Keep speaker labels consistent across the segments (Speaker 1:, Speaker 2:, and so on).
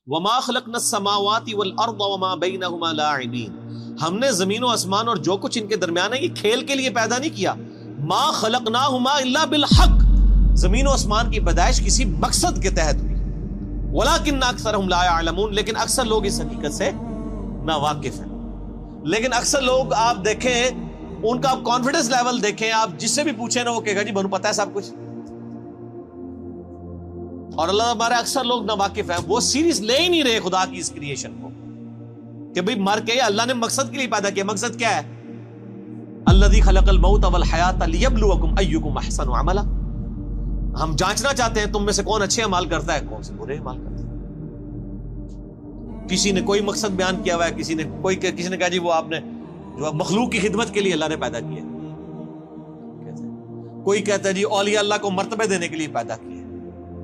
Speaker 1: وما خلقنا السماوات والارض وما بينهما لاعبین، ہم نے زمین و آسمان اور جو کچھ ان کے درمیان ہے یہ کھیل کے لیے پیدا نہیں کیا. ما خلقناہما الا بالحق، زمین و آسمان کی پیدائش کسی مقصد کے تحت ہوئی. ولکن اکثرهم لا يعلمون، لیکن اکثر لوگ اس حقیقت سے ناواقف ہیں. لیکن اکثر لوگ آپ دیکھیں ان کا آپ کانفیڈنس لیول دیکھیں، آپ جس سے بھی پوچھیں نا وہ کہے گا جی بنو پتہ ہے سب کچھ. اور اللہ ہمارے اکثر لوگ ناواقف ہیں، وہ سیریس لے ہی نہیں رہے خدا کی اس کریشن کو کہ بھئی مر کے اللہ نے مقصد کے لیے پیدا کیا. مقصد کیا ہے؟ الذی خلق الموت والحیات لیبلوکم ایکم احسن عملا. ہم جانچنا چاہتے ہیں تم میں سے کون اچھے اعمال کرتا ہے، کون سے برے اعمال کرتا ہے. کسی نے کوئی مقصد بیان کیا ہوا ہے، کسی نے کہا جی وہ آپ نے جو مخلوق کی خدمت کے لیے اللہ نے پیدا کیا. کوئی کہتا ہے جی اولیاء اللہ کو مرتبہ دینے کے لیے پیدا کیا.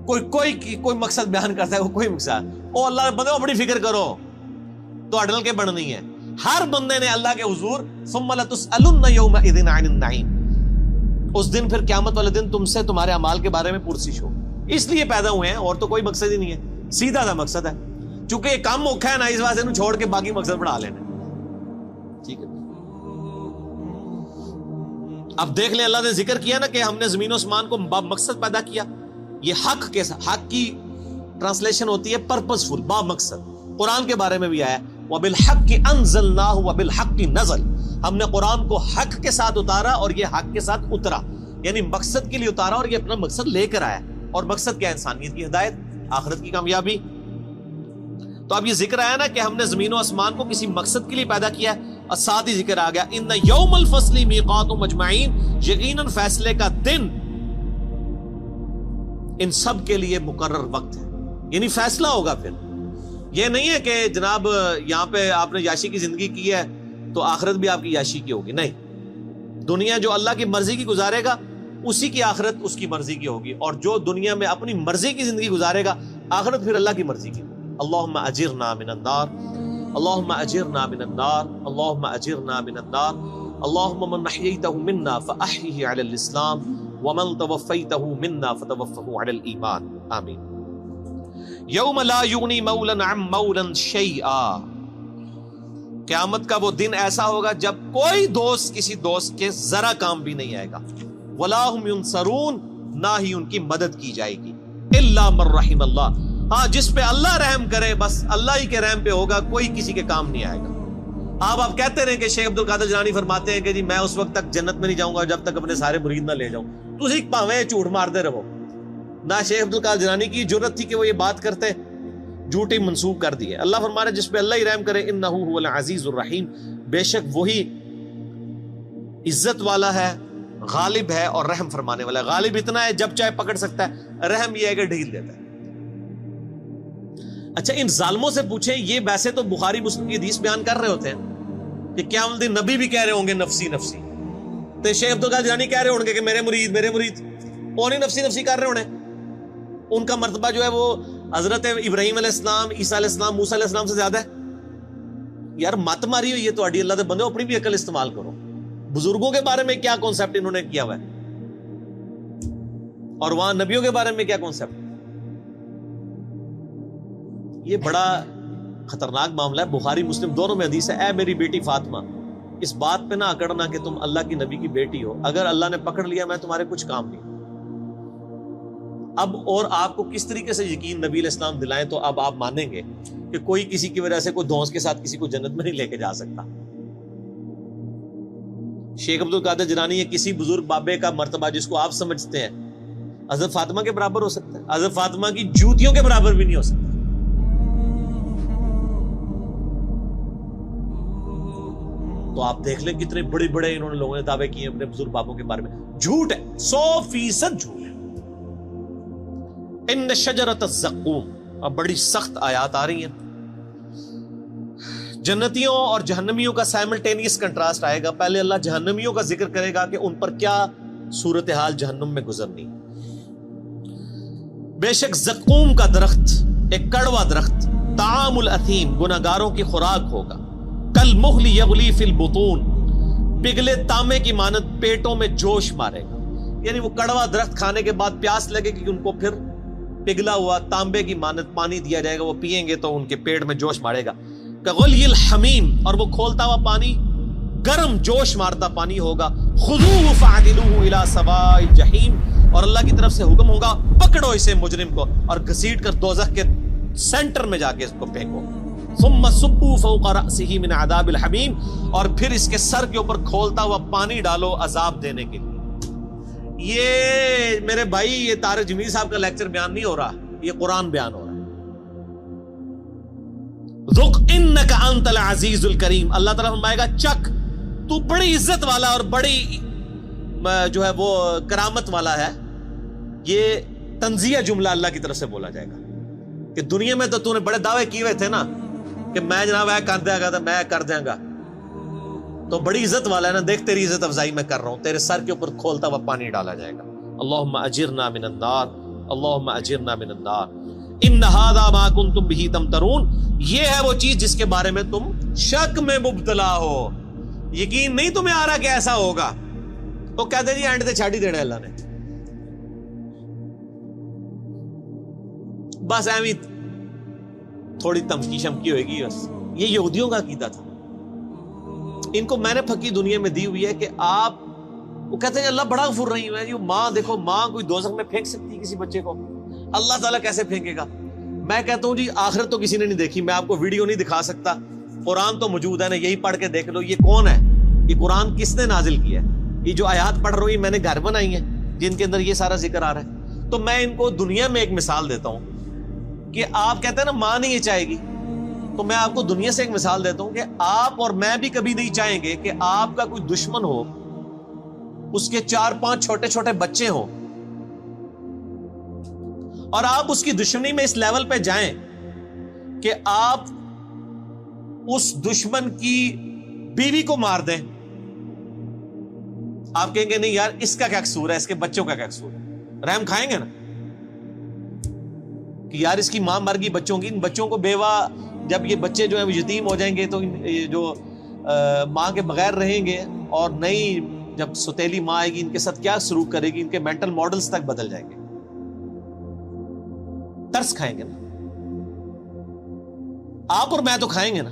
Speaker 1: کوئی مقصد بیان کرتا ہے، وہ کوئی مقصد او اللہ بندے بڑی فکر کرو تو اڈل کے بڑھنی ہے. ہر بندے نے اللہ کے حضور ثم لتسألن یومئذ عن النعیم، اس دن پھر قیامت والے دن تم سے تمہارے اعمال کے بارے میں پرسش ہو. اس لیے پیدا ہوئے ہیں اور تو کوئی مقصد ہی نہیں ہے، سیدھا سا مقصد ہے. چونکہ یہ کام موقع ہے نا، اس واسطے انہوں چھوڑ کے باقی مقصد بڑھا لینا. ٹھیک ہے، اب دیکھ لیں اللہ نے ذکر کیا نا کہ ہم نے زمین و آسمان کو با مقصد پیدا کیا. یہ حق کے ساتھ، حق کی ٹرانسلیشن ہوتی ہے پرپسفل، با مقصد. قرآن کے بارے میں بھی آیا وَبِالْحَقِّ أَنزَلْنَاهُ وَبِالْحَقِّ نَزَلَ، ہم نے قرآن کو حق کے ساتھ اتارا اور یہ حق کے ساتھ اترا. یعنی مقصد کے لیے اتارا اور یہ اپنا مقصد لے کر آیا. اور مقصد کیا؟ انسانیت کی ہدایت، آخرت کی کامیابی. تو اب یہ ذکر آیا نا کہ ہم نے زمین و آسمان کو کسی مقصد کے لیے پیدا کیا ہے، اور ساتھ ہی ذکر آ گیا ان یوم الفصل میقاتہم اجمعین، یقیناً فیصلے کا دن ان سب کے لیے مقرر وقت ہے. یعنی فیصلہ ہوگا. پھر یہ نہیں ہے کہ جناب یہاں پہ آپ نے یاشی کی زندگی کی ہے تو آخرت بھی آپ کی یاشی کی ہوگی. نہیں، دنیا جو اللہ کی مرضی کی گزارے گا اسی کی آخرت اس کی مرضی کی ہوگی، اور جو دنیا میں اپنی مرضی کی زندگی گزارے گا آخرت پھر اللہ کی مرضی کی ہوگی. اللہم اجرنا من النار، اللہم اجرنا من النار، اللہم اجرنا من النار. اللہم من احییتہ منا فاحیہ علی الاسلام ومن توفیتہ منا فتوفہ علی الایمان. آمین. یوم لا یغنی مولا عن مولا شیئا، قیامت کا وہ دن ایسا ہوگا جب کوئی دوست کسی دوست کے ذرا کام بھی نہیں آئے گا. ولا هم ینصرون، نہ ہی ان کی مدد کی جائے گی. الا من رحم اللہ، ہاں جس پہ اللہ رحم کرے بس اللہ ہی کے رحم پہ ہوگا، کوئی کسی کے کام نہیں آئے گا. آپ کہتے رہے کہ شیخ عبد القادر جیلانی فرماتے ہیں کہ جی میں اس وقت تک جنت میں نہیں جاؤں گا جب تک اپنے سارے مرید نہ لے جاؤں. تسی پاویں جھوٹ مارتے رہو. نہ شیخ عبد القادر جیلانی کی جرت تھی کہ وہ یہ بات کرتے، جھوٹی منسوب کر دی ہے. اللہ فرما رہا ہے جس پہ اللہ ہی رحم کرے انہ هو العزیز الرحیم، بے شک وہی عزت والا ہے، غالب ہے اور رحم فرمانے والا ہے. غالب اتنا ہے جب چاہے پکڑ سکتا ہے، رحم یہ ہے کہ ڈھیل دیتا ہے. اچھا ان ظالموں سے پوچھیں، یہ ویسے تو بخاری مسلم کی حدیث بیان کر رہے ہوتے ہیں کہ قیامت دن نبی بھی کہہ رہے ہوں گے نفسی نفسی، تو شیخ عبد القادر جیلانی کہہ رہے ہوں گے کہ میرے مرید وہ نہیں نفسی نفسی کر رہے ہونے. ان کا مرتبہ جو ہے وہ حضرت ابراہیم علیہ السلام، عیسیٰ علیہ السلام، موسیٰ علیہ السلام سے زیادہ ہے. یار مت ماری ہوئی ہے تو اڈی اللہ دے بندے، اپنی بھی عقل استعمال کرو. بزرگوں کے بارے میں کیا کانسیپٹ انہوں نے کیا ہوا ہے اور وہاں نبیوں کے بارے میں کیا کانسیپٹ. یہ بڑا خطرناک معاملہ ہے. بخاری مسلم دونوں میں حدیث ہے اے میری بیٹی فاطمہ، اس بات پہ نہ اکڑنا کہ تم اللہ کی نبی کی بیٹی ہو، اگر اللہ نے پکڑ لیا میں تمہارے کچھ کام نہیں. اب اور آپ کو کس طریقے سے یقین نبی علیہ السلام دلائیں تو اب آپ مانیں گے کہ کوئی کسی کی وجہ سے کوئی دھونس کے ساتھ کسی کو جنت میں نہیں لے کے جا سکتا. شیخ عبد القادر جیلانی یا کسی بزرگ بابے کا مرتبہ جس کو آپ سمجھتے ہیں حضرت فاطمہ کے برابر ہو سکتا ہے، حضرت فاطمہ کی جوتیوں کے برابر بھی نہیں ہو سکتا. تو آپ دیکھ لیں کتنے بڑے بڑے انہوں نے لوگوں نے دعوے کیے اپنے بزرگ بابوں کے بارے میں. جھوٹ ہے، 100% جھوٹ ہے. ان شجرۃ الزقوم، اب بڑی سخت آیات آ رہی ہیں. جنتیوں اور جہنمیوں کا سائملٹینیس کنٹراسٹ آئے گا. پہلے اللہ جہنمیوں کا ذکر کرے گا کہ ان پر کیا صورتحال جہنم میں گزرنی. بے شک زقوم کا درخت ایک کڑوا درخت، طعام الاثیم گناہگاروں کی خوراک ہوگا. کالمہل یغلی فی البطون، پگھلے تانبے کی مانند پیٹوں میں جوش مارے گا. یعنی وہ کڑوا درخت کھانے کے بعد پیاس لگے گی ان کو، پھر پگھلا ہوا تانبے کی مانت پانی دیا جائے گا, وہ پیئیں گے تو ان کے پیٹ میں جوش مارے گا. کغلی الحمیم, اور وہ کھولتا ہوا پانی گرم جوش مارتا پانی ہوگا. خذوہ فاعدلوہ الی سواء الجحیم, اور اللہ کی طرف سے حکم ہوگا پکڑو اسے مجرم کو اور گھسیٹ کر دوزخ کے سینٹر میں جا کے اس کو پھینکو. ثم صبوا فوق رأسہ من عذاب الحمیم, اور پھر اس کے سر کے اوپر کھولتا ہوا پانی ڈالو عذاب دینے کے لیے. یہ میرے بھائی یہ طارق جمیل صاحب کا لیکچر بیان نہیں ہو رہا, یہ قرآن بیان ہو رہا ہے. ذق انک انت العزیز الکریم, اللہ تعالیٰ فرمائے گا چک, تو بڑی عزت والا اور بڑی جو ہے وہ کرامت والا ہے. یہ تنزیہ جملہ اللہ کی طرف سے بولا جائے گا کہ دنیا میں تو نے بڑے دعوے کیے ہوئے تھے نا کہ میں جناب کر دیا گا, میں کر دیا گا, تو بڑی عزت والا ہے نا, دیکھ تیری عزت افزائی میں کر رہا ہوں, تیرے سر کے اوپر کھولتا ہوا پانی ڈالا جائے گا. اللہم اجرنا من النار, اللہم اجرنا من النار. ان ھذا ما کنتم بہ تمترون, یہ ہے وہ چیز جس کے بارے میں تم شک میں مبتلا ہو, یقین نہیں تمہیں آ رہا کہ ایسا ہوگا, تو کہتے جی اینڈ تے چھاڑ ہی دینا اللہ نے, بس ایویں تھوڑی تمکی شمکی ہوئے گی بس. یہ یہودیوں کا عقیدہ تھا, ان کو میں نے پھکی دنیا میں دی ہوئی ہے کہ آپ, وہ کہتے ہیں اللہ بڑا غفور رحیم ہے. ماں دیکھو, ماں کوئی دوزخ میں پھینک سکتی کسی بچے کو, اللہ تعالیٰ کیسے پھینکے گا؟ میں کہتا ہوں جی آخرت تو کسی نے نہیں دیکھی, میں آپ کو ویڈیو نہیں دکھا سکتا, قرآن تو موجود ہے نا, یہی پڑھ کے دیکھ لو. یہ کون ہے, یہ قرآن کس نے نازل کیا ہے؟ یہ جو آیات پڑھ رہی میں نے گھر بنائی ہیں جن کے اندر یہ سارا ذکر آ رہا ہے. تو میں ان کو دنیا میں ایک مثال دیتا ہوں کہ آپ کہتے ہیں نا ماں نہیں یہ چاہے گی, تو میں آپ کو دنیا سے ایک مثال دیتا ہوں کہ آپ اور میں بھی کبھی نہیں چاہیں گے کہ آپ کا کوئی دشمن ہو, اس کے 4-5 چھوٹے چھوٹے بچے ہوں, اور آپ اس کی دشمنی میں اس لیول پہ جائیں کہ آپ اس دشمن کی بیوی کو مار دیں. آپ کہیں گے نہیں یار اس کا کیا قصور ہے, اس کے بچوں کا کیا قصور ہے, رحم کھائیں گے نا کہ یار اس کی ماں مر گئی بچوں کی, ان بچوں کو بیوہ, جب یہ بچے جو ہیں وہ یتیم ہو جائیں گے تو جو ماں کے بغیر رہیں گے, اور نئی جب ستیلی ماں آئے گی ان کے ساتھ کیا سلوک کرے گی, ان کے مینٹل ماڈلز تک بدل جائیں گے. ترس کھائیں گے نا آپ اور میں, تو کھائیں گے نا.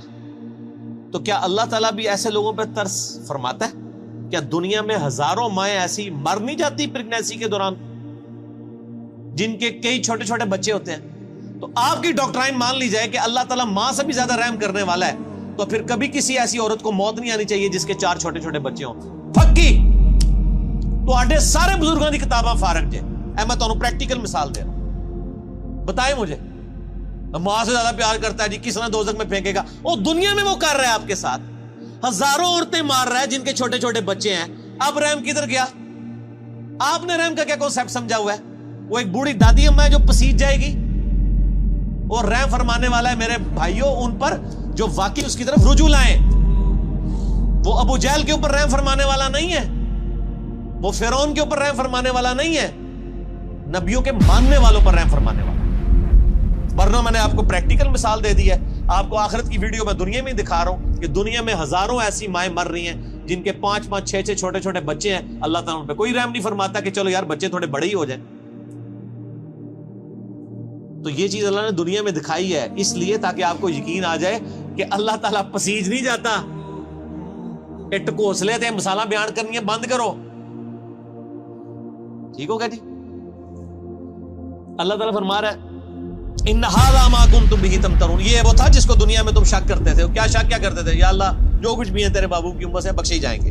Speaker 1: تو کیا اللہ تعالیٰ بھی ایسے لوگوں پہ ترس فرماتا ہے؟ کیا دنیا میں ہزاروں مائیں ایسی مر نہیں جاتی پریگنینسی کے دوران جن کے کئی چھوٹے چھوٹے بچے ہوتے ہیں؟ تو آپ کی ڈاکٹرائن مان لی جائے کہ اللہ تعالیٰ ماں سے بھی زیادہ رحم کرنے والا ہے, تو پھر کبھی کسی ایسی عورت کو موت نہیں آنی چاہیے جس کے 4 چھوٹے چھوٹے بچے ہوں. پھکی تو آڈے سارے بزرگوں کی کتاباں فارغ جے, میں تو پریکٹیکل مثال دے رہا ہوں. بتائیں مجھے ماں سے زیادہ پیار کرتا ہے جی, کس نے دوزخ میں پھینکے گا؟ وہ دنیا میں وہ کر رہا ہے آپ کے ساتھ, ہزاروں عورتیں مار رہا ہے جن کے چھوٹے چھوٹے بچے ہیں. اب رحم کدھر گیا؟ آپ نے رحم کا کیا کانسیپٹ سمجھا ہوا ہے؟ وہ ایک بوڑھی دادی اماں ہے جو پسیج جائے گی, اور رحم فرمانے والا ہے میرے بھائیوں ان پر جو واقعی اس کی طرف رجوع لائیں. وہ ابو جہل کے اوپر رحم فرمانے والا نہیں ہے, وہ فرعون کے اوپر رحم فرمانے والا نہیں ہے, نبیوں کے ماننے والوں پر رحم فرمانے والا. ورنہ میں نے آپ کو پریکٹیکل مثال دے دی ہے, آپ کو آخرت کی ویڈیو میں دنیا میں دکھا رہا ہوں کہ دنیا میں ہزاروں ایسی مائیں مر رہی ہیں جن کے 5-5 6-6 چھوٹے چھوٹے بچے ہیں. اللہ تعالیٰ ان پہ کوئی رحم نہیں فرماتا کہ چلو یار بچے تھوڑے بڑے ہی ہو جائیں. تو یہ چیز اللہ نے دنیا میں دکھائی ہے اس لیے تاکہ آپ کو یقین آ جائے کہ اللہ تعالیٰ پسیج نہیں جاتا. ٹکوسلے تھے مثالیں بیان کرنی ہے بند کرو, ٹھیک ہوگا جی. اللہ تعالیٰ فرما رہا ہے ان ھذا ما کنتم بہ تمترون, یہ وہ تھا جس کو دنیا میں تم شک کرتے تھے. کیا شک کیا کرتے تھے؟ یا اللہ جو کچھ بھی ہے تیرے بابو کی امت سے بخشے جائیں گے.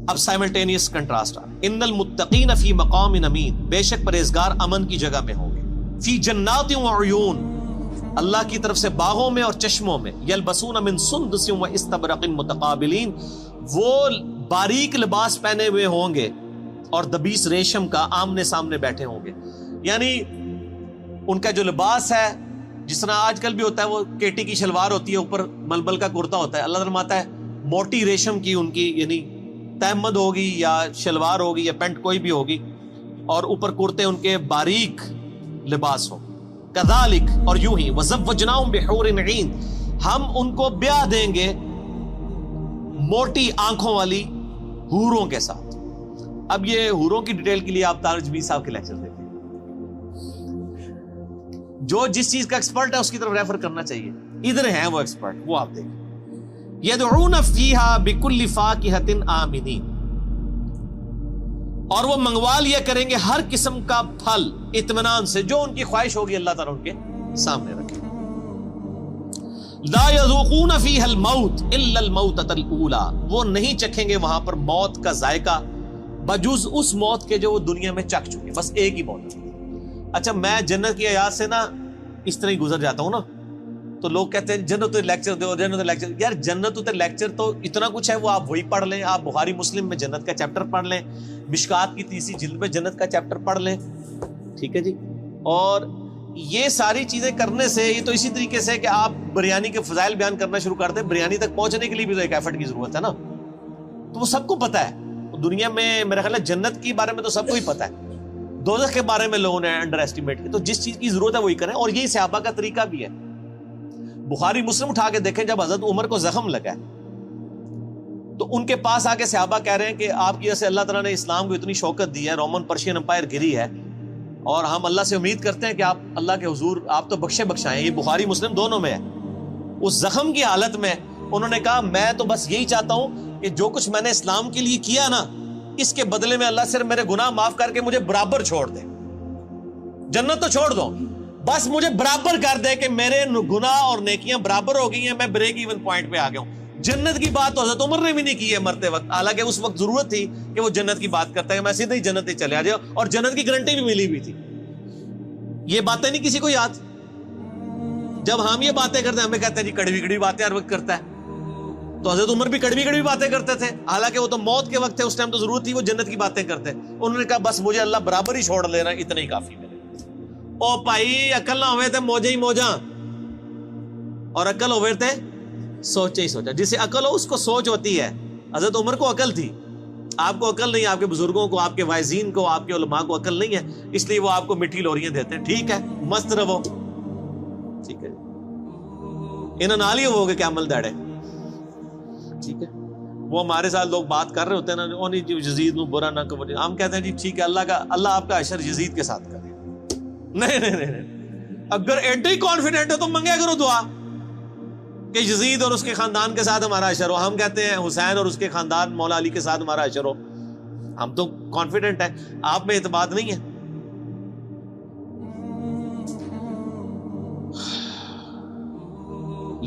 Speaker 1: اب سائملٹینیس کنٹراسٹ ان المتقین فی مقام امین, بے شک پرہیزگار امن کی جگہ میں ہوں گے. فی جنات و عیون, اللہ کی طرف سے باغوں میں اور چشموں میں. یلبسون من سندس و استبرق متقابلین, وہ باریک لباس پہنے ہوئے ہوں گے اور دبیس ریشم کا آمنے سامنے بیٹھے ہوں گے. یعنی ان کا جو لباس ہے جس طرح آج کل بھی ہوتا ہے, وہ کیٹی کی شلوار ہوتی ہے, اوپر ململ کا کرتا ہوتا ہے. اللہ فرماتا ہے موٹی ریشم کی ان کی یعنی تہمد ہوگی یا شلوار ہوگی یا پینٹ کوئی بھی ہوگی, اور اوپر کرتے ان کے باریک لباس ہو. کذالک, اور یوں ہی وزوجناہم بحور عین, ہم ان کو بیاہ دیں گے موٹی آنکھوں والی حوروں کے ساتھ. اب یہ حوروں کی ڈیٹیل کے لیے آپ طارق جمیل صاحب کے لیکچر دیکھیں. جو جس چیز کا ایکسپرٹ ہے اس کی طرف ریفر کرنا چاہیے. ادھر ہیں وہ ایکسپرٹ, وہ آپ دیکھیں. یدعون فیہا بکل فاکہۃ آمنین, اور وہ منگوا لیا کریں گے ہر قسم کا پھل اطمینان سے, جو ان کی خواہش ہوگی اللہ تعالیٰ ان کے سامنے رکھے. لا یذوقون فیہا الموت الا الموتۃ الاولی, وہ نہیں چکھیں گے وہاں پر موت کا ذائقہ بجز اس موت کے جو وہ دنیا میں چکھ چکے, بس ایک ہی موت. اچھا میں جنت کی آیات سے نا اس طرح ہی گزر جاتا ہوں نا, تو لوگ کہتے ہیں جنت لیکچر دو, جنت لیکچر. یار جنت لیکچر تو اتنا کچھ ہے, وہ آپ وہی پڑھ لیں. آپ بخاری مسلم میں جنت کا چیپٹر پڑھ لیں, مشکات کی 30 جلد میں جنت کا چیپٹر پڑھ لیں, ٹھیک ہے جی. اور یہ ساری چیزیں کرنے سے, یہ تو اسی طریقے سے کہ آپ بریانی کے فضائل بیان کرنا شروع کر دیں, بریانی تک پہنچنے کے لیے بھی تو ایک ایفرٹ کی ضرورت ہے نا. تو وہ سب کو پتا ہے دنیا میں, میرا خیال ہے جنت کے بارے میں تو سب کو ہی پتا ہے, دوزخ کے بارے میں لوگوں نے انڈر ایسٹیمیٹ کی. تو جس چیز کی ضرورت ہے وہی کریں, اور یہی صحابہ کا طریقہ بھی ہے. بخاری مسلم اٹھا کے دیکھیں, جب حضرت عمر کو زخم لگا ہے تو ان کے پاس آ کے صحابہ کہہ رہے ہیں کہ آپ کی وجہ سے اللہ تعالیٰ نے اسلام کو اتنی شوکت دی ہے, رومن پرشین امپائر گری ہے, اور ہم اللہ سے امید کرتے ہیں کہ آپ اللہ کے حضور آپ تو بخشے بخشائیں. یہ بخاری مسلم دونوں میں ہے. اس زخم کی حالت میں انہوں نے کہا میں تو بس یہی چاہتا ہوں کہ جو کچھ میں نے اسلام کے لیے کیا نا, اس کے بدلے میں اللہ صرف میرے گناہ معاف کر کے مجھے برابر چھوڑ دے. جنت تو چھوڑ دو, بس مجھے برابر کر دے کہ میرے گناہ اور نیکیاں برابر ہو گئی ہیں, میں بریک ایون پوائنٹ پہ آ گیا ہوں. جنت کی بات تو حضرت عمر نے بھی نہیں کی ہے مرتے وقت, حالانکہ اس وقت ضرورت تھی کہ وہ جنت کی بات کرتا ہے کہ میں سیدھے ہی جنت ہی چلے آ جاؤ, اور جنت کی گارنٹی بھی ملی ہوئی تھی. یہ باتیں نہیں کسی کو یاد. جب ہم یہ باتیں کرتے ہیں ہمیں کہتے ہیں جی کڑوی کڑوی باتیں ہر وقت کرتا ہے. تو حضرت عمر بھی کڑوی کڑوی باتیں کرتے تھے, حالانکہ وہ تو موت کے وقت تھے, اس ٹائم تو ضرورت تھی وہ جنت کی باتیں کرتے. انہوں نے کہا بس مجھے اللہ برابر ہی چھوڑ لینا, اتنا ہی کافی میرے. او بھائی عقل نہ ہوئے تھے موجے ہی موجاں, اور عقل ہوئے تھے سوچے ہی سوچا. جسے عقل ہو اس کو سوچ ہوتی ہے. حضرت عمر کو عقل تھی, آپ کو عقل نہیں, آپ کے بزرگوں کو, آپ کے واعظین کو, آپ کے علماء کو عقل نہیں ہے, اس لیے وہ آپ کو میٹھی لوریاں دیتے ہیں. ٹھیک ہے مست رہو, ٹھیک ہے, انہوں نال ہی ہوگے کیا عمل داڑے, ٹھیک ہے. وہ ہمارے ساتھ لوگ بات کر رہے ہوتے ہیں نا, نہیں یزید نو برا نہ کرو, ہم کہتے ہیں جی ٹھیک ہے اللہ آپ کا حشر یزید کے ساتھ کرے. نہیں, اگر ایڈی کانفیڈنٹ ہو تو منگیا کرو دعا کہ یزید اور اس کے خاندان کے ساتھ ہمارا حشر ہو. ہم کہتے ہیں حسین اور اس کے خاندان مولا علی کے ساتھ ہمارا حشر ہو. ہم تو کانفیڈنٹ ہیں, آپ میں اعتماد نہیں ہے.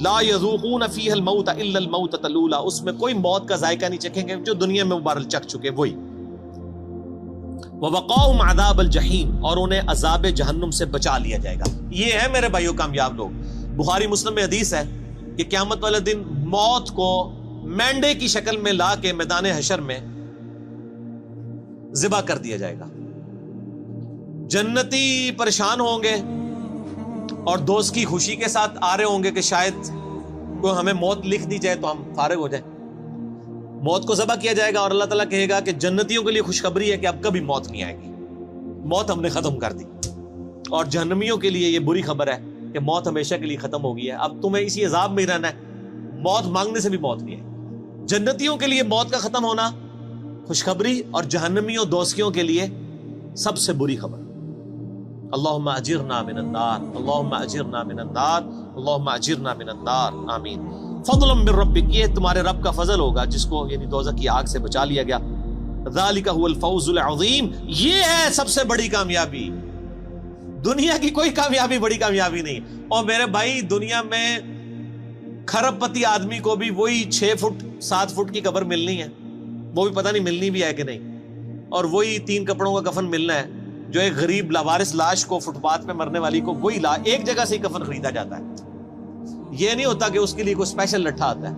Speaker 1: لا یذوقون فیہا الموت الا الموتۃ الاولی, اس میں کوئی موت کا ذائقہ نہیں چکھیں گے جو دنیا میں مبارک چکھ چکے وہی. وَوَقَاهُمْ عَذَابَ الْجَحِيمِ, اور انہیں عذاب جہنم سے بچا لیا جائے گا. یہ ہے میرے بھائیو کامیاب لوگ. بخاری مسلم میں حدیث ہے کہ قیامت والے دن موت کو مینڈے کی شکل میں لا کے میدان حشر میں ذبح کر دیا جائے گا. جنتی پریشان ہوں گے اور دوست کی خوشی کے ساتھ آ رہے ہوں گے کہ شاید کوئی ہمیں موت لکھ دی جائے تو ہم فارغ ہو جائیں. موت کو ذبح کیا جائے گا اور اللہ تعالیٰ کہے گا کہ جنتیوں کے لیے خوشخبری ہے کہ اب کبھی موت نہیں آئے گی, موت ہم نے ختم کر دی. اور جہنمیوں کے لیے یہ بری خبر ہے کہ موت ہمیشہ کے لیے ختم ہو گئی ہے, اب تمہیں اسی عذاب میں ہی رہنا ہے, موت مانگنے سے بھی موت نہیں ہے. جنتیوں کے لیے موت کا ختم ہونا خوشخبری, اور جہنمیوں دوستیوں کے لیے سب سے بری خبر. اللہم اجرنا من النار, اللہم اجرنا من النار, اللہم اجرنا من النار, آمین. فضلا من ربک, یہ تمہارے رب کا فضل ہوگا جس کو یعنی دوزخ کی آگ سے بچا لیا گیا. ذالک هو الفوز العظیم, یہ ہے سب سے بڑی کامیابی. دنیا کی کوئی کامیابی بڑی کامیابی نہیں. اور میرے بھائی دنیا میں کھرب پتی آدمی کو بھی وہی 6 فٹ 7 فٹ کی قبر ملنی ہے, وہ بھی پتہ نہیں ملنی بھی ہے کہ نہیں, اور وہی 3 کپڑوں کا کفن ملنا ہے. جو ایک غریب لاوارث لاش کو, فٹ پاتھ پہ مرنے والی کو, وہی ایک جگہ سے ہی کفن خریدا جاتا ہے. یہ نہیں ہوتا کہ اس کے لیے کوئی اسپیشل لٹھا آتا ہے,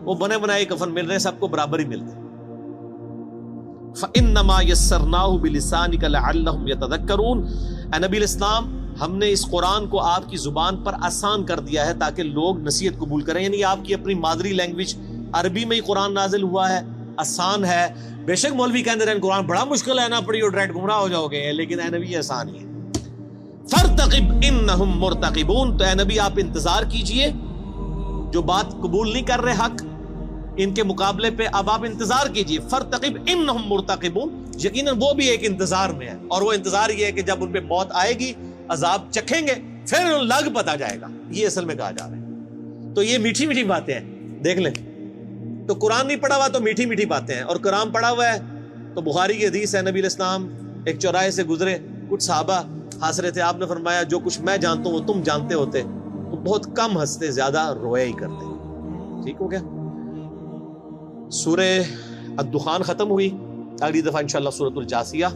Speaker 1: وہ بنے بنائے کفن مل رہے ہیں, سب کو برابر ہی ملتے ہیں. فَإِنَّمَا يَسَّرْنَاهُ بِلِسَانِكَ لَعَلَّهُمْ يَتَذَكَّرُونَ, اے نبی الاسلام ہم نے اس قرآن کو آپ کی زبان پر آسان کر دیا ہے تاکہ لوگ نصیحت قبول کریں. یعنی آپ کی اپنی مادری لینگویج عربی میں ہی قرآن نازل ہوا ہے, آسان ہے. بے شک مولوی کہتے رہے قرآن بڑا مشکل ہے, نہ پڑھیو ڈائریکٹ گمراہ ہو جاؤ گے, لیکن اے نبی آسان ہی ہے. فَارْتَقِبْ إِنَّهُمْ مُرْتَقِبُونَ, تو اے نبی آپ انتظار کیجئے, جو بات قبول نہیں کر رہے حق ان کے مقابلے پہ اب آپ انتظار کیجئے. فَارْتَقِبْ إِنَّهُمْ مُرْتَقِبُونَ, یقیناً وہ بھی ایک انتظار میں ہے, اور وہ انتظار یہ ہے کہ جب ان پہ موت آئے گی عذاب چکھیں گے پھر لگ پتا جائے گا. یہ اصل میں کہا جا رہا ہے. تو یہ میٹھی میٹھی باتیں ہیں, دیکھ لیں. تو قرآن نہیں پڑھا ہوا تو میٹھی میٹھی باتیں ہیں, اور قرآن پڑھا ہوا ہے تو بخاری کی حدیث ہے, نبی علیہ السلام ایک چوراہے سے گزرے, کچھ صحابہ ہنس رہے تھے, آپ نے فرمایا جو کچھ میں جانتا ہوں وہ تم جانتے ہوتے تو بہت کم ہنستے, زیادہ رویا ہی کرتے. ٹھیک ہو گیا. سورہ الدخان ختم ہوئی. اگلی دفعہ انشاءاللہ سورۃ الجاثیہ.